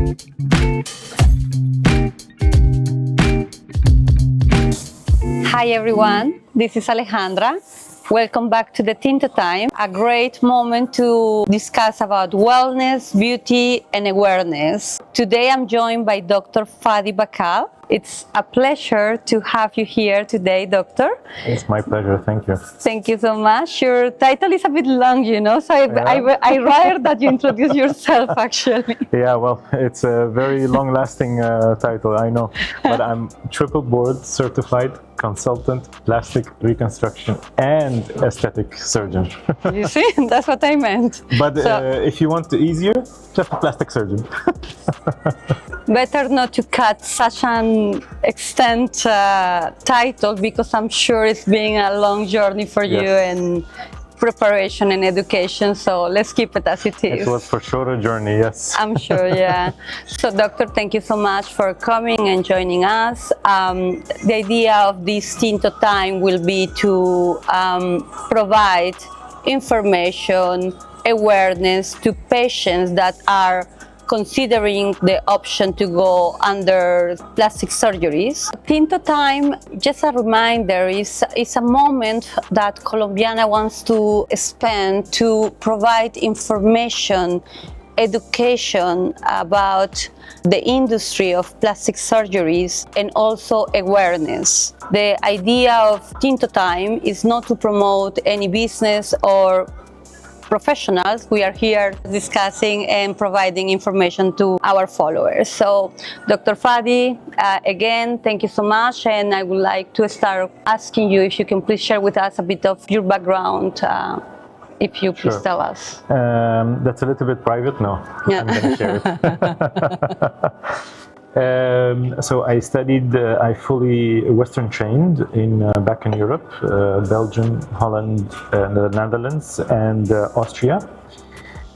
Hi everyone, this is Alejandra. Welcome back to the Tinto Time, a great moment to discuss about wellness, beauty and awareness. Today I'm joined by Dr. Fadi Bakal. It's a pleasure to have you here today, Doctor. It's my pleasure, thank you. Thank you so much. Your title is a bit long, so I rather that you introduce yourself actually. Yeah, well, it's a very long-lasting title, I know, but I'm triple board certified consultant, plastic reconstruction and aesthetic surgeon. You see, that's what I meant. But if you want the easier, just a plastic surgeon. Better not to cut such an extent title, because I'm sure it's been a long journey for you and preparation and education, so let's keep it as it is. It was for sure a journey, yes. I'm sure, yeah. So Doctor, thank you so much for coming and joining us. The idea of this Tinto Time will be to provide information, awareness to patients that are considering the option to go under plastic surgeries. Tinto Time, just a reminder, is a moment that Colombiana wants to spend to provide information, education about the industry of plastic surgeries and also awareness. The idea of Tinto Time is not to promote any business or professionals. We are here discussing and providing information to our followers. So, Dr. Fadi, again, thank you so much, and I would like to start asking you if you can please share with us a bit of your background, if you please tell us. That's a little bit private, no, Yeah. I'm going to share it. So I studied, I fully Western trained back in Europe, Belgium, Holland, the Netherlands and Austria,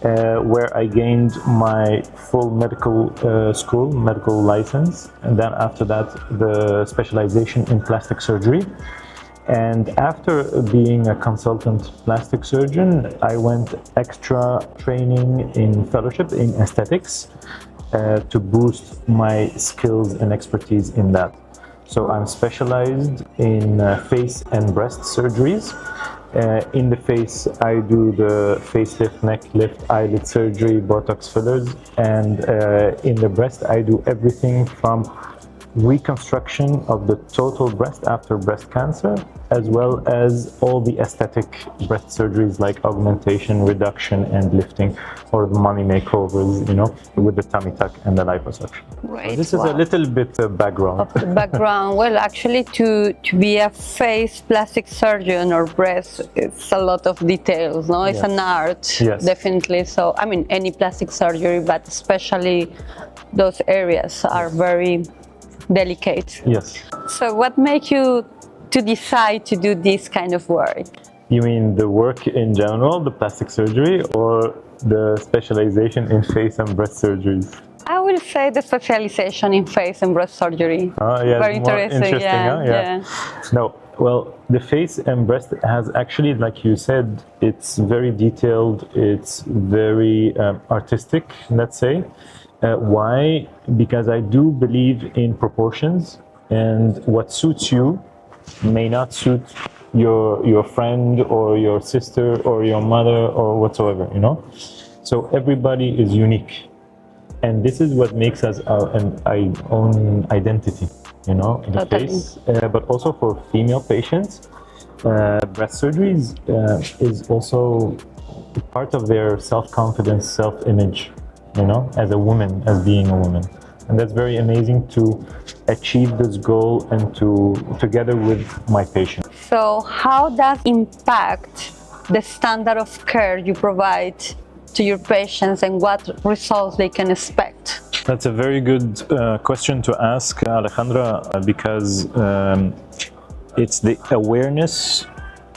where I gained my full medical school, medical license, and then after that the specialization in plastic surgery. And after being a consultant plastic surgeon, I went extra training in fellowship in aesthetics, to boost my skills and expertise in that. So I'm specialized in face and breast surgeries. In the face, I do the facelift, neck lift, eyelid surgery, Botox fillers, and in the breast, I do everything from reconstruction of the total breast after breast cancer, as well as all the aesthetic breast surgeries like augmentation, reduction and lifting, or the mommy makeovers, with the tummy tuck and the liposuction. Right. So this is a little bit of background. Of the background. Well, actually, to be a face plastic surgeon or breast, it's a lot of details, no? It's an art, definitely. So, I mean, any plastic surgery, but especially those areas are very delicate. Yes. So what made you to decide to do this kind of work? You mean the work in general, the plastic surgery, or the specialization in face and breast surgeries? I will say the specialization in face and breast surgery. Oh, yeah, very interesting. Yeah. No, well, the face and breast has actually, like you said, it's very detailed, it's very artistic, let's say. Why? Because I do believe in proportions, and what suits you may not suit your friend or your sister or your mother or whatsoever, So everybody is unique, and this is what makes us our own identity, the face. But also for female patients, breast surgeries is also part of their self-confidence, self-image. As a woman, as being a woman. And that's very amazing to achieve this goal and together with my patient. So how does impact the standard of care you provide to your patients and what results they can expect? That's a very good question to ask, Alejandra, because it's the awareness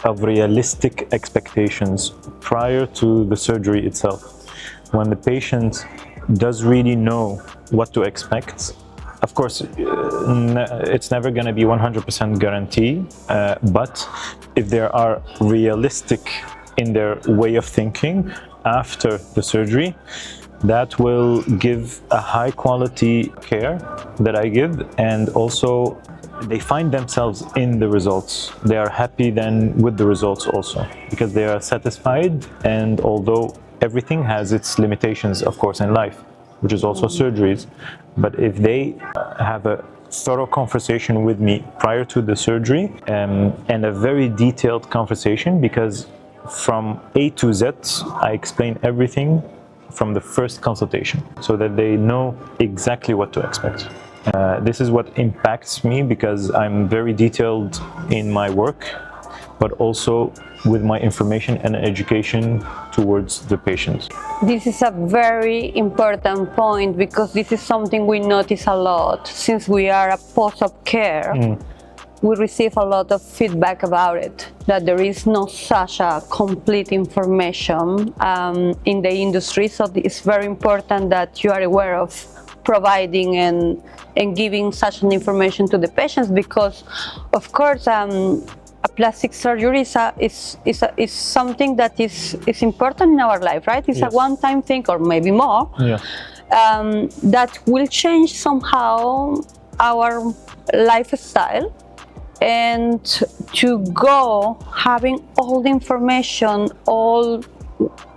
of realistic expectations prior to the surgery itself. When the patient does really know what to expect, of course, it's never going to be 100% guarantee, but if they are realistic in their way of thinking after the surgery, that will give a high quality care that I give, and also they find themselves in the results. They are happy then with the results also, because they are satisfied. And although everything has its limitations, of course, in life, which is also surgeries, but if they have a thorough conversation with me prior to the surgery, and a very detailed conversation, because from A to Z I explain everything from the first consultation, so that they know exactly what to expect. This is what impacts me, because I'm very detailed in my work, but also with my information and education towards the patient. This is a very important point, because this is something we notice a lot since we are a post-op care. We receive a lot of feedback about it, that there is no such a complete information in the industry. So it's very important that you are aware of providing and giving such an information to the patients, because of course a plastic surgery is something that is important in our life, right? It's a one-time thing, or maybe more, that will change somehow our lifestyle. And to go having all the information, all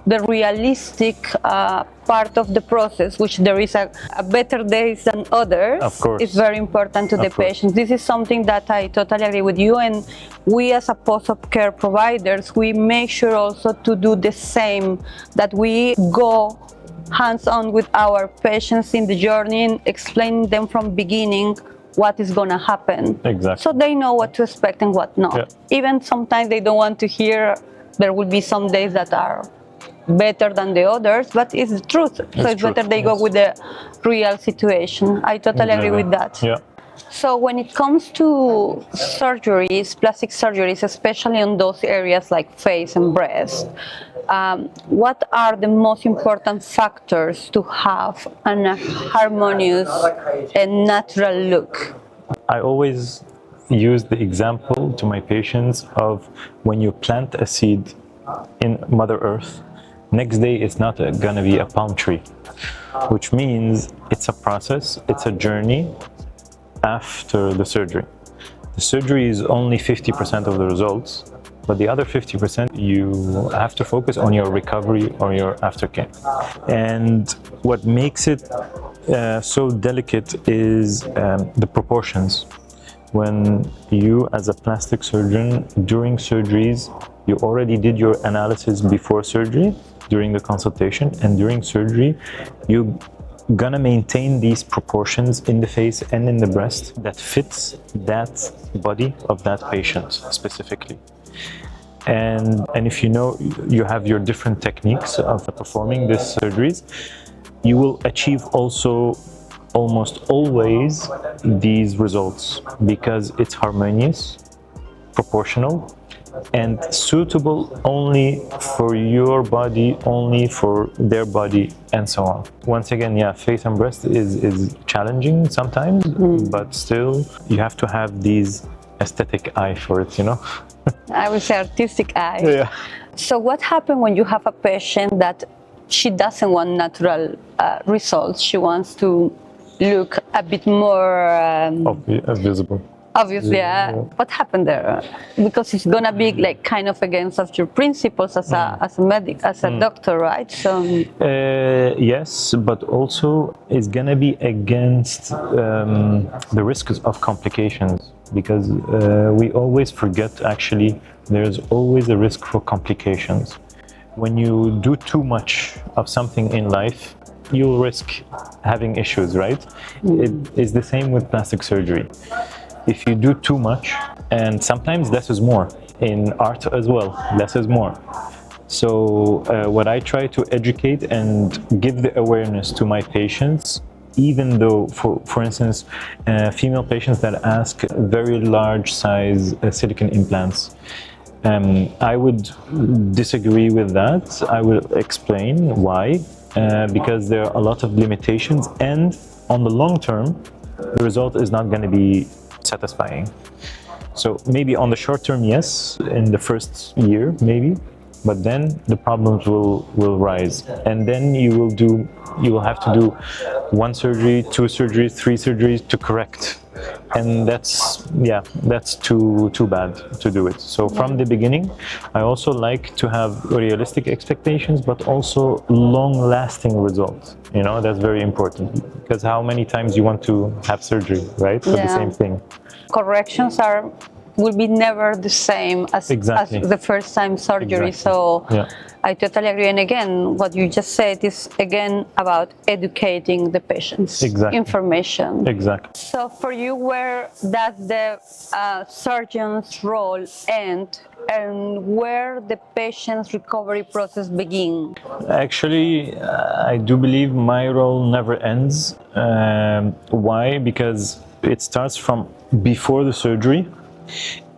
the realistic part of the process, which there is a better days than others, of course, is very important to the patients. This is something that I totally agree with you, and we as a post-op care providers, we make sure also to do the same, that we go hands-on with our patients in the journey and explaining them from beginning what is going to happen. Exactly. So they know what to expect and what not. Yeah. Even sometimes they don't want to hear, there will be some days that are better than the others, but it's the truth. So it's better they go with the real situation. I totally agree with that. Yeah. So when it comes to surgeries, plastic surgeries, especially on those areas like face and breast, what are the most important factors to have a harmonious and natural look? I always use the example to my patients of when you plant a seed in Mother Earth, next day it's not gonna be a palm tree, which means it's a process, it's a journey after the surgery. The surgery is only 50% of the results, but the other 50% you have to focus on your recovery or your aftercare. And what makes it so delicate is the proportions. When you, as a plastic surgeon, during surgeries, you already did your analysis before surgery, during the consultation, and during surgery, you gonna maintain these proportions in the face and in the breast that fits that body of that patient specifically. And if you know you have your different techniques of performing these surgeries, you will achieve also almost always these results, because it's harmonious, proportional, and suitable only for your body, only for their body, and so on. Once again, yeah, face and breast is challenging sometimes, but still you have to have these aesthetic eye for it, you know? I would say artistic eye. Yeah. So what happens when you have a patient that she doesn't want natural results? She wants to look a bit more Visible. obviously. What happened there? Because it's gonna be like kind of against of your principles as a medic, as a doctor, right? So yes, but also it's gonna be against the risks of complications, because we always forget, actually there's always a risk for complications. When you do too much of something in life, you'll risk having issues, right? It is the same with plastic surgery. If you do too much, and sometimes less is more, in art as well, less is more. So what I try to educate and give the awareness to my patients, even though, for instance, female patients that ask very large size silicone implants, I would disagree with that. I will explain why, because there are a lot of limitations, and on the long term, the result is not going to be satisfying. So maybe on the short term, yes, in the first year, maybe, but then the problems will rise, and then you will do you will have to do 1 surgery, 2 surgeries, 3 surgeries to correct. And that's too bad to do it. So from the beginning, I also like to have realistic expectations, but also long-lasting results. You know, that's very important, because how many times you want to have surgery, right? For the same thing. Corrections will be never the same as the first time surgery. So I totally agree. And again, what you just said is again about educating the patients. Information. So for you, where does the surgeon's role end, and where the patient's recovery process begin? Actually, I do believe my role never ends. Why? Because it starts from before the surgery,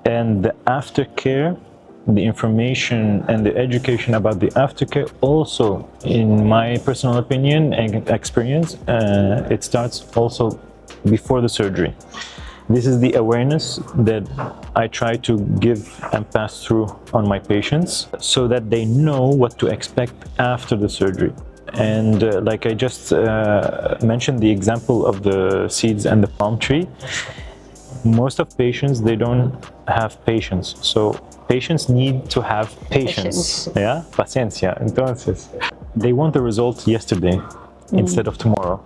and the aftercare, the information and the education about the aftercare also, in my personal opinion and experience, it starts also before the surgery. This is the awareness that I try to give and pass through on my patients, so that they know what to expect after the surgery. And like I just mentioned the example of the seeds and the palm tree, most of patients, they don't have patience. So patients need to have patience. Yeah, paciencia. Entonces, they want the result yesterday instead of tomorrow,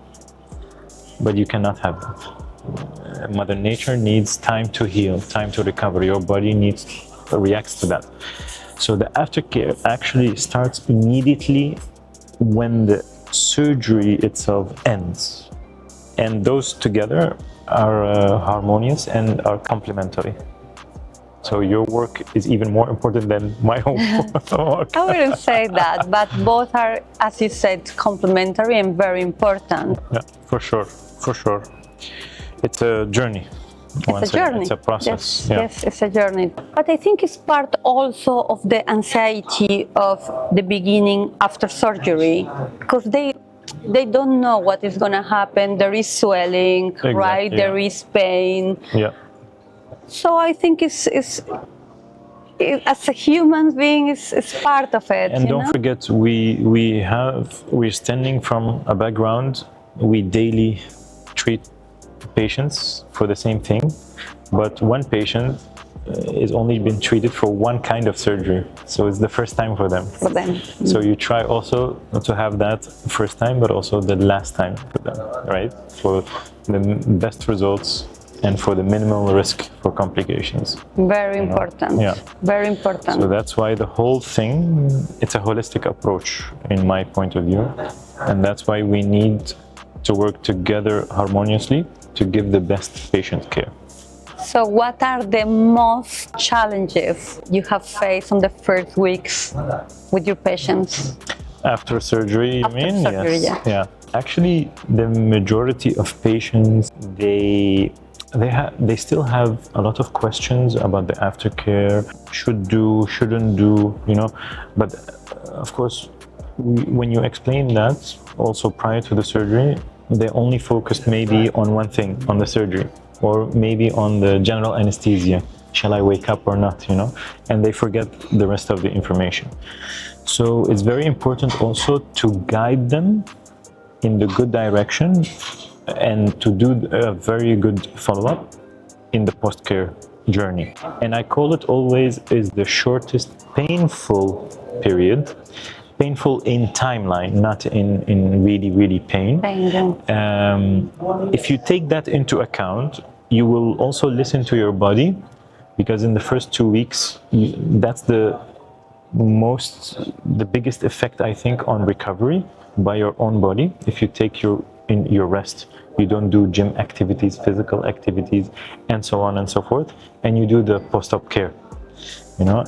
but you cannot have that. Mother Nature needs time to heal, time to recover. Your body reacts to that. So the aftercare actually starts immediately when the surgery itself ends, and those together are harmonious and are complementary. So your work is even more important than my own work. I wouldn't say that, but both are, as you said, complementary and very important. Yeah, for sure, for sure. It's a journey. It's a journey. It's a process. Yes, it's a journey. But I think it's part also of the anxiety of the beginning after surgery, because they don't know what is going to happen. There is swelling, right? There is pain. Yeah. So I think it's as a human being, it's part of it. And don't forget, we're standing from a background. We daily treat patients for the same thing, but one patient is only been treated for one kind of surgery, so it's the first time for them. So you try also to have that first time, but also the last time for them, right? For the best results and for the minimal risk for complications. Very important. Yeah. Very important. So that's why the whole thing, it's a holistic approach in my point of view, and that's why we need to work together harmoniously to give the best patient care. So what are the most challenges you have faced on the first weeks with your patients? After surgery, you mean? Surgery, yes. Yeah. Actually, the majority of patients, they still have a lot of questions about the aftercare, should do, shouldn't do, you know. But of course, when you explain that, also prior to the surgery, they only focused maybe on one thing, on the surgery, or maybe on the general anesthesia. Shall I wake up or not, you know? And they forget the rest of the information. So it's very important also to guide them in the good direction and to do a very good follow-up in the post-care journey. And I call it always is the shortest painful period. Painful in timeline, not in really pain. If you take that into account, you will also listen to your body, because in the first 2 weeks, that's the biggest effect, I think, on recovery by your own body. If you take your rest, you don't do gym activities, physical activities, and so on and so forth, and you do the post-op care. You know,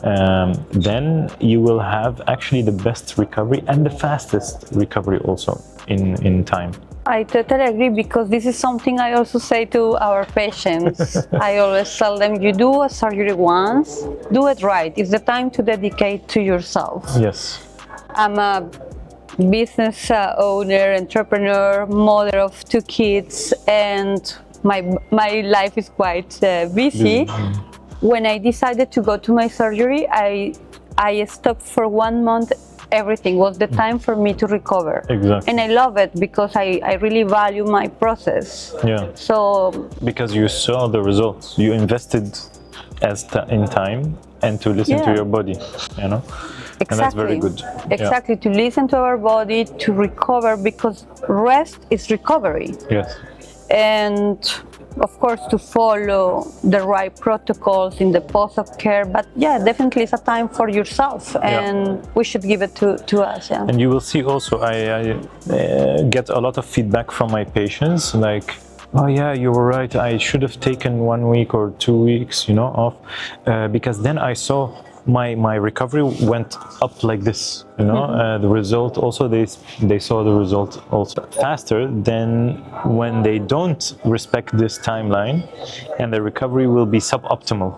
then you will have actually the best recovery and the fastest recovery also in time. I totally agree, because this is something I also say to our patients. I always tell them, you do a surgery once, do it right. It's the time to dedicate to yourself. Yes. I'm a business owner, entrepreneur, mother of 2 kids, and my life is quite busy. When I decided to go to my surgery, I stopped for 1 month everything, was the time for me to recover. Exactly. And I love it because I really value my process. Yeah. So Because you saw the results, you invested in time and to listen to Yeah. your body, you know. exactly, And that's very good. Exactly, to listen to our body, to recover, because rest is recovery. Yes. And of course to follow the right protocols in the post-op care, but yeah, definitely it's a time for yourself, and we should give it to us. Yeah. And you will see also, I get a lot of feedback from my patients, like, oh yeah, you were right, I should have taken 1 week or 2 weeks, you know, off, because then I saw my recovery went up like this, you know. The result also, they saw the result also faster than when they don't respect this timeline, and the recovery will be suboptimal,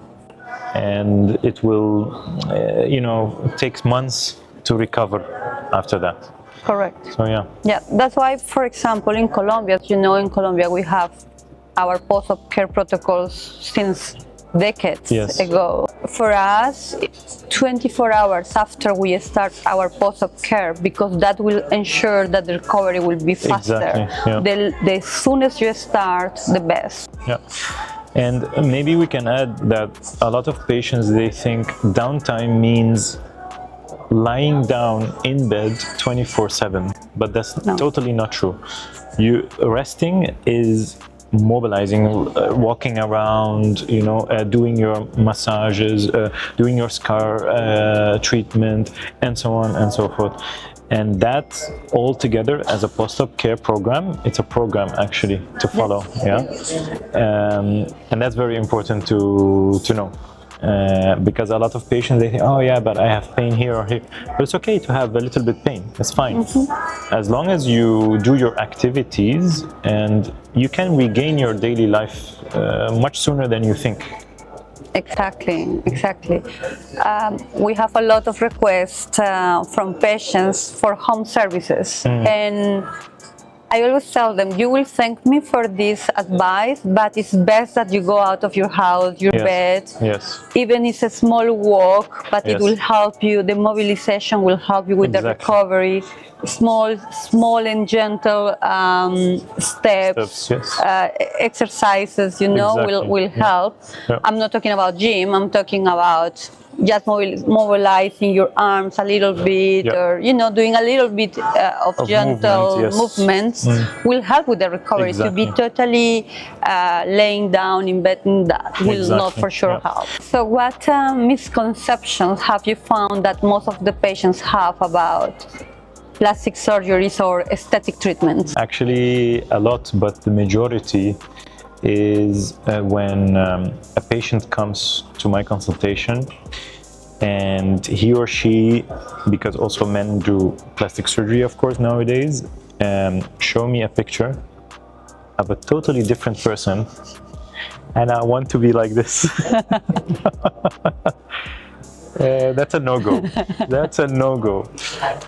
and it will, you know, takes months to recover after that. Correct. So yeah. Yeah, that's why, for example, in Colombia, as you know, in Colombia we have our post-op care protocols since decades ago. For us, 24 hours after we start our post-op care, because that will ensure that the recovery will be faster. Exactly, yeah. The soonest you start, the best. Yeah. And maybe we can add that a lot of patients, they think downtime means lying down in bed 24/7, but that's totally not true. Resting is mobilizing, walking around, you know, doing your massages, doing your scar treatment, and so on and so forth. And that all together as a post-op care program, it's a program actually to follow. And that's very important to know. Because a lot of patients, they think, oh yeah, but I have pain here or here. But it's okay to have a little bit pain, it's fine. As long as you do your activities, and you can regain your daily life much sooner than you think. Exactly, exactly. We have a lot of requests from patients for home services, and I always tell them, you will thank me for this advice, but it's best that you go out of your house, your bed, even if it's a small walk, but it will help you, the mobilization will help you with the recovery. Small and gentle steps, exercises, you know, will help. I'm not talking about gym, I'm talking about just mobilizing your arms a little bit, or, you know, doing a little bit of gentle movements will help with the recovery. To be totally laying down in bed, that will not for sure help. So what misconceptions have you found that most of the patients have about plastic surgeries or aesthetic treatments? Actually a lot, but the majority is when a patient comes to my consultation and he or she, because also men do plastic surgery of course nowadays, show me a picture of a totally different person and I want to be like this. That's a no-go. That's a no-go.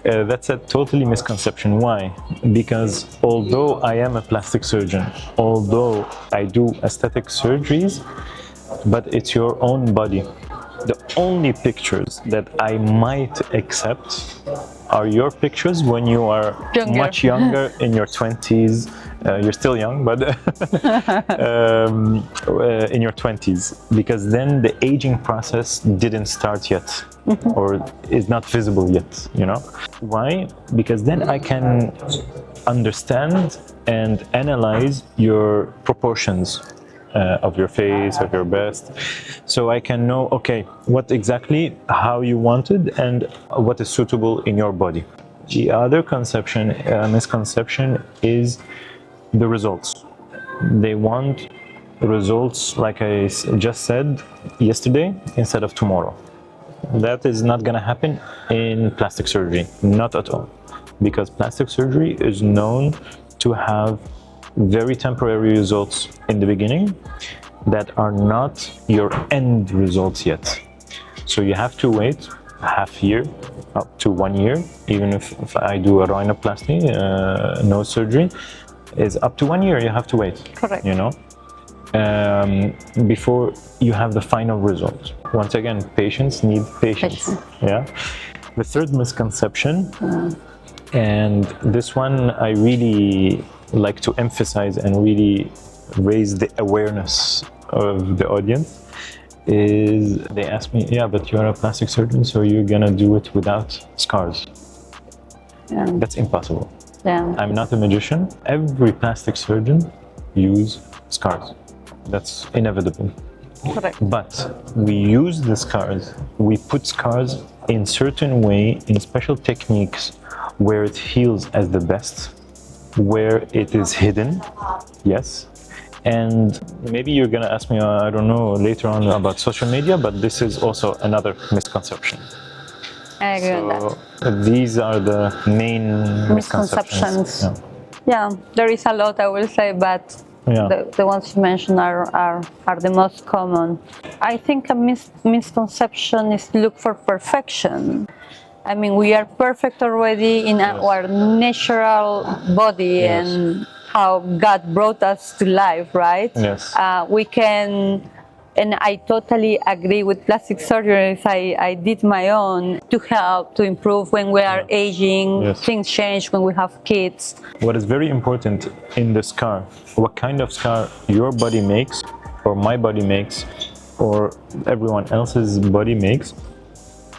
That's a totally misconception. Why? Because although I am a plastic surgeon, although I do aesthetic surgeries, but it's your own body. The only pictures that I might accept are your pictures when you are much younger, in your 20s. You're still young, but in your 20s, because then the aging process didn't start yet, or is not visible yet, you know? Why? Because then I can understand and analyze your proportions of your face, of your breast, so I can know, okay, what exactly, how you wanted, and what is suitable in your body. The other misconception is the results. They want results, like I just said, yesterday instead of tomorrow. That is not going to happen in plastic surgery, not at all, because plastic surgery is known to have very temporary results in the beginning that are not your end results yet. So you have to wait half year up to 1 year, even if I do a rhinoplasty, no surgery, is up to 1 year you have to wait. Correct. You know, before you have the final result. Once again, patients need patience. Yeah. The third misconception, and this one I really like to emphasize and really raise the awareness of the audience, is they ask me, yeah, but you're a plastic surgeon, so you're gonna do it without scars. Yeah. That's impossible. Yeah. I'm not a magician. Every plastic surgeon use scars. That's inevitable. Correct. But we use the scars, we put scars in certain way, in special techniques, where it heals as the best, where it is hidden, yes. And maybe you're gonna ask me, I don't know, later on about social media, but this is also another misconception. I agree on that. These are the main misconceptions. Yeah, there is a lot, I will say, but the ones you mentioned are the most common. I think a misconception is to look for perfection. I mean, we are perfect already in our natural body and how God brought us to life, right? Yes. We can, and I totally agree with plastic surgeries. I did my own to help, to improve when we are aging. Yes. Things change when we have kids. What is very important in the scar, what kind of scar your body makes, or my body makes, or everyone else's body makes,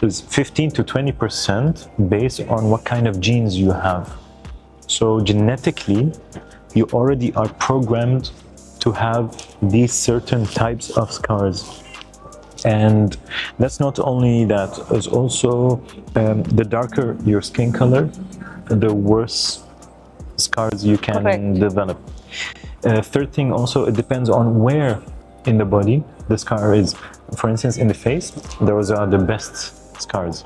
is 15 to 20% based on what kind of genes you have. So genetically, you already are programmed to have these certain types of scars. And that's not only that, it's also the darker your skin color, the worse scars you can develop. Third thing also, it depends on where in the body the scar is. For instance, in the face, those are the best scars.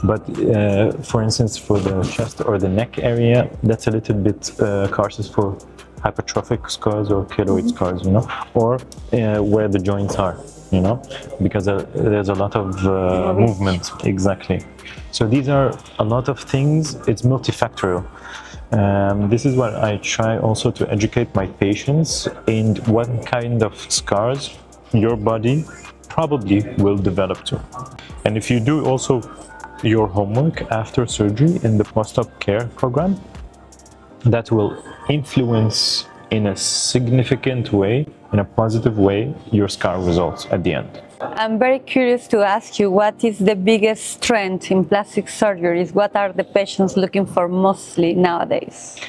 But for instance, for the chest or the neck area, that's a little bit cautious for hypertrophic scars or keloid scars, you know, or where the joints are, you know, because there's a lot of movement. Exactly. So these are a lot of things. It's multifactorial. This is what I try also to educate my patients in what kind of scars your body probably will develop to. And if you do also your homework after surgery in the post-op care program, that will influence in a significant way, in a positive way, your scar results at the end. I'm very curious to ask you, what is the biggest strength in plastic surgeries? What are the patients looking for mostly nowadays?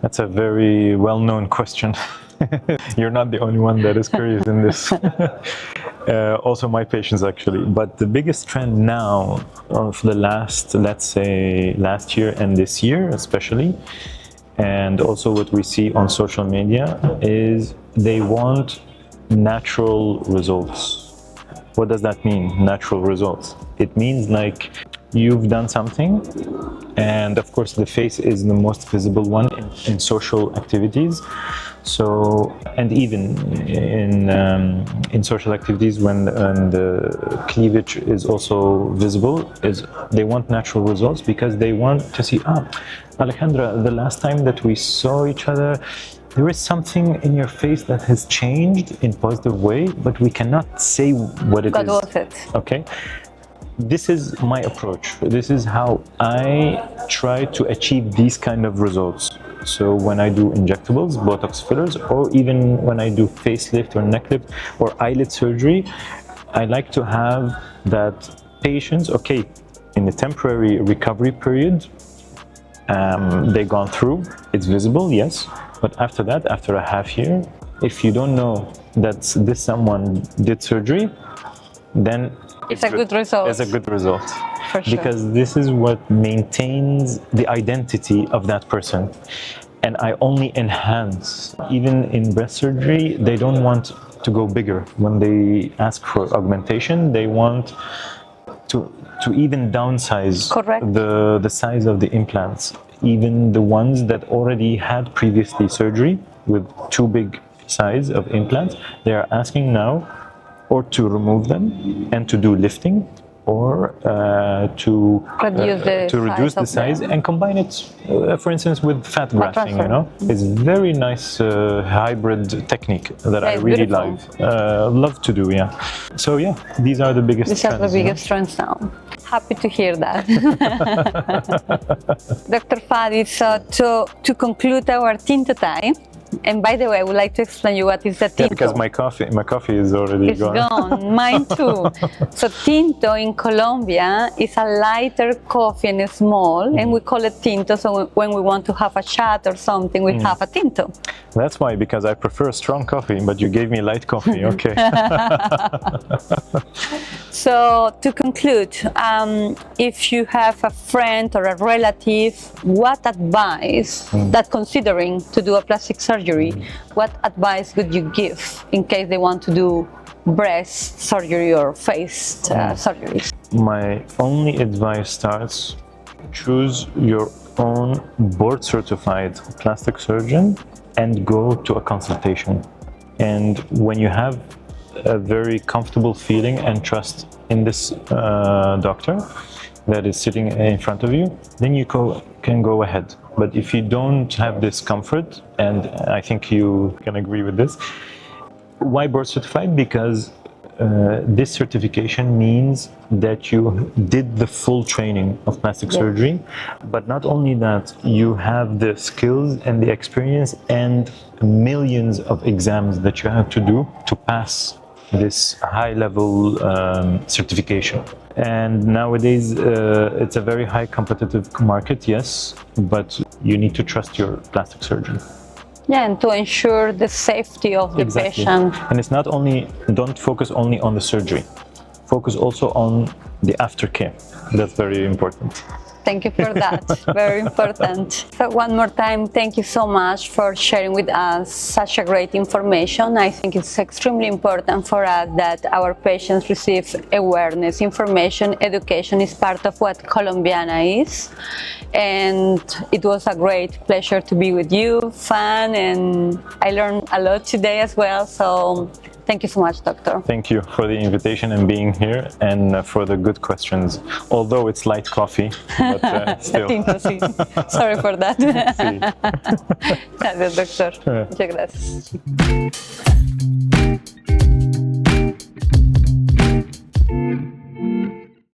That's a very well-known question. You're not the only one that is curious in this. Also my patients actually. But the biggest trend now of the last, let's say last year and this year especially, and also what we see on social media, is they want natural results. What does that mean, natural results? It means like you've done something, and of course the face is the most visible one in social activities. So, and even in social activities when the cleavage is also visible, is they want natural results because they want to see, Alejandra, the last time that we saw each other, there is something in your face that has changed in positive way, but we cannot say what it is. What was it? Okay. This is my approach. This is how I try to achieve these kind of results. So when I do injectables, Botox fillers, or even when I do facelift or neck lift or eyelid surgery, I like to have that patients, okay, in the temporary recovery period, they've gone through, it's visible, yes, but after that, after a half year, if you don't know that this someone did surgery, then it's a good result. It's a good result. For sure. Because this is what maintains the identity of that person. And I only enhance. Even in breast surgery, they don't want to go bigger. When they ask for augmentation, they want to even downsize the size of the implants. Even the ones that already had previously surgery with too big size of implants, they are asking now or to remove them and to do lifting, or to reduce the size and combine it, for instance, with fat grafting. You know, it's very nice hybrid technique that I really love to do. Yeah. So yeah, these are the biggest trends. These are the biggest trends now. happy to hear that. Dr. Fadi, so to conclude our Tinto Time, and by the way, I would like to explain you what is the Tinto. Yeah, because my coffee is already It's gone. Mine too. So Tinto in Colombia is a lighter coffee and it's small, and we call it Tinto. So when we want to have a chat or something, we have a Tinto. That's why, because I prefer strong coffee, but you gave me light coffee. Okay. So to conclude, if you have a friend or a relative, what advice that considering to do a plastic surgery, what advice would you give in case they want to do breast surgery or face surgery? My only advice starts, choose your own board certified plastic surgeon and go to a consultation. And when you have a very comfortable feeling and trust in this doctor that is sitting in front of you, then you can go ahead. But if you don't have this comfort, and I think you can agree with this, why board certified? Because this certification means that you did the full training of plastic surgery, but not only that, you have the skills and the experience and millions of exams that you have to do to pass this high-level certification. And nowadays, it's a very high competitive market, yes, but you need to trust your plastic surgeon. Yeah, and to ensure the safety of the patient. And it's not only, don't focus only on the surgery, focus also on the aftercare. That's very important. Thank you for that. Very important. So one more time, thank you so much for sharing with us such a great information. I think it's extremely important for us that our patients receive awareness, information, education is part of what Colombiana is. And it was a great pleasure to be with you, fun, and I learned a lot today as well. So thank you so much, Doctor. Thank you for the invitation and being here, and for the good questions. Although it's light coffee, but still. Sorry for that. Sí. Gracias, doctor. Muchas gracias.